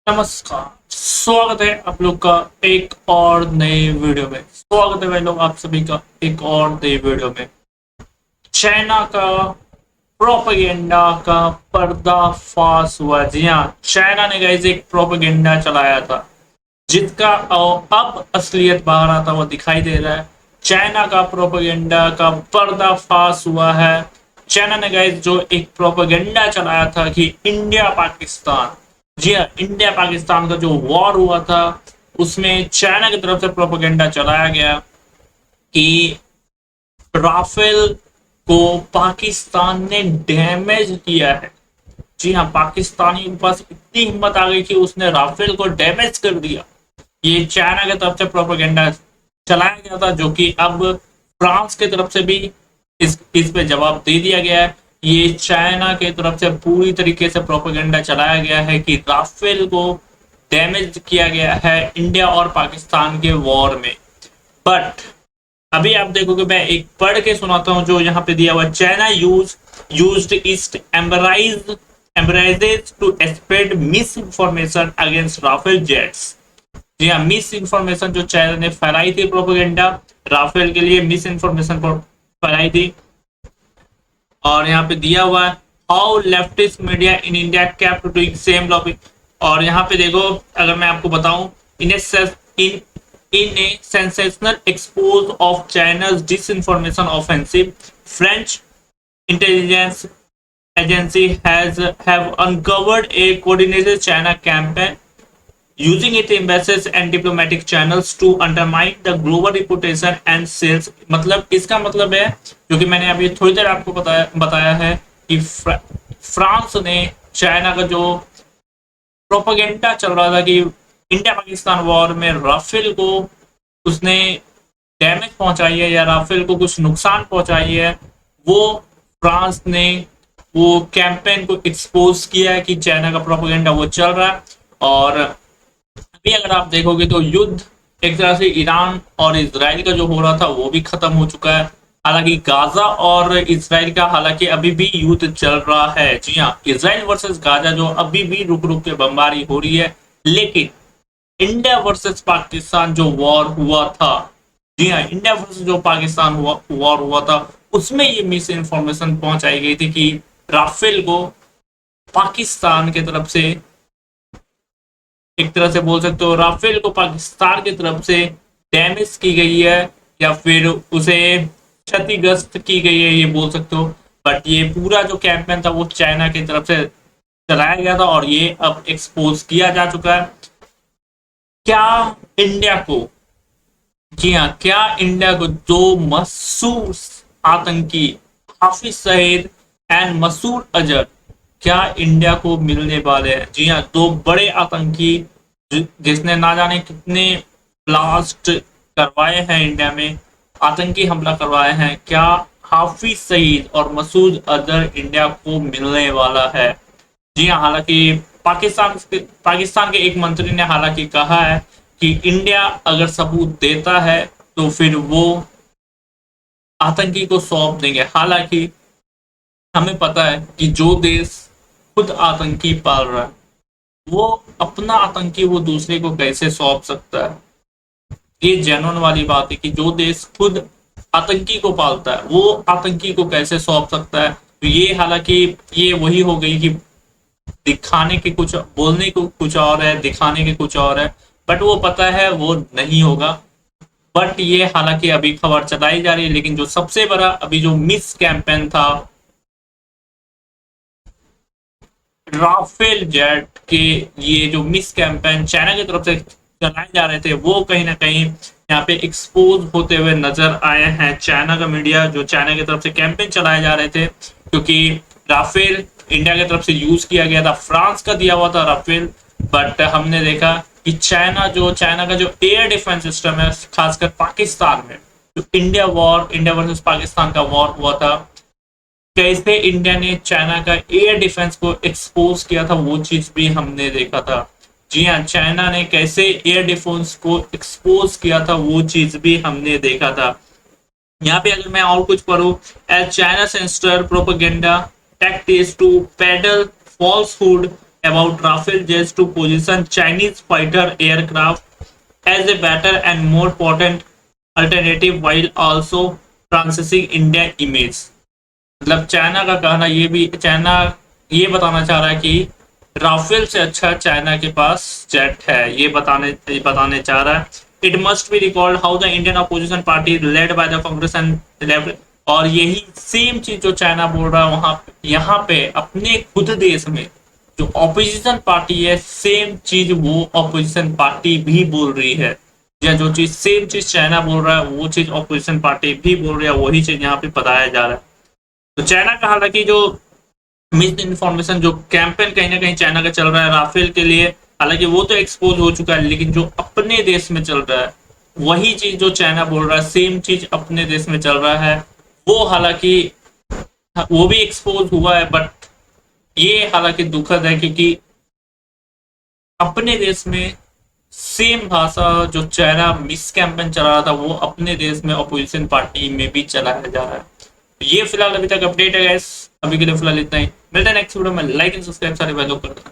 नमस्कार। स्वागत है आप लोग का एक और नए वीडियो में। स्वागत है भाई लोग आप सभी का एक और नए वीडियो में। चाइना का प्रोपेगेंडा का पर्दाफाश हुआ। जी हाँ, चाइना ने गाइस एक प्रोपेगेंडा चलाया था जिसका अब असलियत बाहर आता हुआ दिखाई दे रहा है। चाइना का प्रोपेगेंडा का पर्दाफाश हुआ है। चाइना ने गाइस जो एक प्रोपेगेंडा चलाया था कि इंडिया पाकिस्तान, जी हाँ, इंडिया पाकिस्तान का जो वॉर हुआ था उसमें चाइना की तरफ से प्रोपेगेंडा चलाया गया कि राफेल को पाकिस्तान ने डैमेज किया है। जी हाँ, पाकिस्तानी के पास इतनी हिम्मत आ गई कि उसने राफेल को डैमेज कर दिया। ये चाइना की तरफ से प्रोपेगेंडा चलाया गया था, जो कि अब फ्रांस की तरफ से भी इस पे जवाब दे दिया गया है। ये चाइना की तरफ से पूरी तरीके से प्रोपेगेंडा चलाया गया है कि राफेल को डैमेज किया गया है इंडिया और पाकिस्तान के वॉर में। बट अभी आप देखोगे, मैं एक पढ़ के सुनाता हूँ जो यहाँ पे दिया हुआ। चाइना यूज्ड ईस्ट embassies to spread misinformation against Rafale jets. जी हाँ, मिस इंफॉर्मेशन जो चाइना ने फैलाई थी, प्रोपेगेंडा राफेल के लिए मिस इंफॉर्मेशन फैलाई थी। और यहाँ पे दिया हुआ है how leftist media in India kept doing same lobbying. और यहाँ पे देखो, अगर मैं आपको बताऊं, इन इन in a sensational expose of China's disinformation offensive, French intelligence agency has have uncovered a coordinated China campaign using its embassies and diplomatic channels to undermine the global reputation and sales। मतलब इसका मतलब है, क्योंकि मैंने अभी थोड़ी देर आपको बताया है कि फ्रांस ने चाइना का जो प्रोपेगेंडा चल रहा था कि इंडिया पाकिस्तान वॉर में राफेल को उसने डैमेज पहुंचाई है या राफेल को कुछ नुकसान पहुंचाई है, वो फ्रांस ने वो कैंपेन को एक्सपोज किया है कि चाइना का प्रोपेगेंडा वो चल रहा है। और अभी अगर आप देखोगे तो युद्ध एक तरह से ईरान और इसराइल का जो हो रहा था वो भी खत्म हो चुका है। हालांकि गाजा और इसराइल का हालांकि अभी भी युद्ध चल रहा है। जी हाँ, इसराइल वर्सेस गाजा जो अभी भी रुक रुक के बमबारी हो रही है। लेकिन इंडिया वर्सेस पाकिस्तान जो वॉर हुआ था, जी हाँ, इंडिया वर्सेस जो पाकिस्तान वॉर हुआ था, उसमें ये मिस इन्फॉर्मेशन पहुंचाई गई थी कि राफेल को पाकिस्तान की तरफ से, एक तरह से बोल सकते हो, राफेल को पाकिस्तान की तरफ से डैमेज की गई है या फिर उसे क्षतिग्रस्त की गई है, ये बोल सकते हो। बट ये पूरा जो कैंपेन था वो चाइना की तरफ से चलाया गया था और ये अब एक्सपोज किया जा चुका है। क्या इंडिया को, जी हाँ, क्या इंडिया को दो मशहूर आतंकी हाफिज सईद एंड मसूद अजहर, क्या इंडिया को मिलने वाले हैं? जी हाँ, दो बड़े आतंकी जिसने ना जाने कितने ब्लास्ट करवाए हैं इंडिया में, आतंकी हमला करवाए हैं। क्या हाफिज सईद और मसूद अजहर इंडिया को मिलने वाला है? जी हाँ, हालांकि पाकिस्तान के एक मंत्री ने हालांकि कहा है कि इंडिया अगर सबूत देता है तो फिर वो आतंकी को सौंप देंगे। हालांकि हमें पता है कि जो देश खुद आतंकी पाल रहा है वो अपना आतंकी वो दूसरे को कैसे सौंप सकता है? ये जेन्युइन वाली बात है कि जो देश खुद आतंकी को पालता है वो आतंकी को कैसे सौंप सकता है। तो ये हालांकि ये वही हो गई कि दिखाने के कुछ, बोलने को कुछ और है, दिखाने के कुछ और है। बट वो पता है वो नहीं होगा। बट ये हालांकि अभी खबर चलाई जा रही है, लेकिन जो सबसे बड़ा अभी जो मिस कैंपेन था राफेल जेट के, ये जो मिस कैंपेन चाइना की तरफ से चलाए जा रहे थे वो कहीं ना कहीं यहाँ पे एक्सपोज होते हुए नजर आए हैं। चाइना का मीडिया जो चाइना की तरफ से कैंपेन चलाए जा रहे थे, क्योंकि राफेल इंडिया की तरफ से यूज किया गया था, फ्रांस का दिया हुआ था राफेल। बट हमने देखा कि चाइना का जो एयर डिफेंस सिस्टम है, खासकर पाकिस्तान में जो इंडिया वर्सेस पाकिस्तान का वॉर हुआ था, कैसे इंडिया ने चाइना का एयर डिफेंस को एक्सपोज किया था वो चीज भी हमने देखा था। जी हाँ, चाइना ने कैसे एयर डिफेंस को एक्सपोज किया था वो चीज भी हमने देखा था। यहाँ पे अगर मैं और कुछ पढ़ूं, as China censor propaganda tactics to peddle falsehood about Rafael jets to position Chinese fighter aircraft as a better and more potent alternative while also transcending India image। मतलब चाइना का कहना, ये भी चाइना ये बताना चाह रहा है कि राफेल से अच्छा चाइना के पास जेट है, ये बताने चाह रहा है। It must be recalled how the Indian opposition party led by the Congress and left, और यही सेम चीज जो चाइना बोल रहा है वहां यहाँ पे अपने खुद देश में जो ऑपोजिशन पार्टी है, सेम चीज वो ऑपोजिशन पार्टी भी बोल रही है, या जो चीज सेम चीज चाइना बोल रहा है वो चीज ऑपोजिशन पार्टी भी बोल रही है, वही चीज यहाँ पे बताया जा रहा है। तो चाइना का हालांकि जो मिस इन्फॉर्मेशन जो कैंपेन कहीं ना कहीं चाइना का चल रहा है राफेल के लिए, हालांकि वो तो एक्सपोज हो चुका है, लेकिन जो अपने देश में चल रहा है वही चीज जो चाइना बोल रहा है सेम चीज अपने देश में चल रहा है, वो हालांकि वो भी एक्सपोज हुआ है। बट ये हालांकि दुखद है क्योंकि अपने देश में सेम भाषा जो चाइना मिस कैंपेन चला रहा था वो अपने देश में अपोजिशन पार्टी में भी चलाया जा रहा है। ये फिलहाल अभी तक अपडेट है गाइस, अभी के लिए फिलहाल इतना ही, मिलते हैं नेक्स्ट वीडियो में। लाइक एंड सब्सक्राइब सारे भाई लोग कर देना।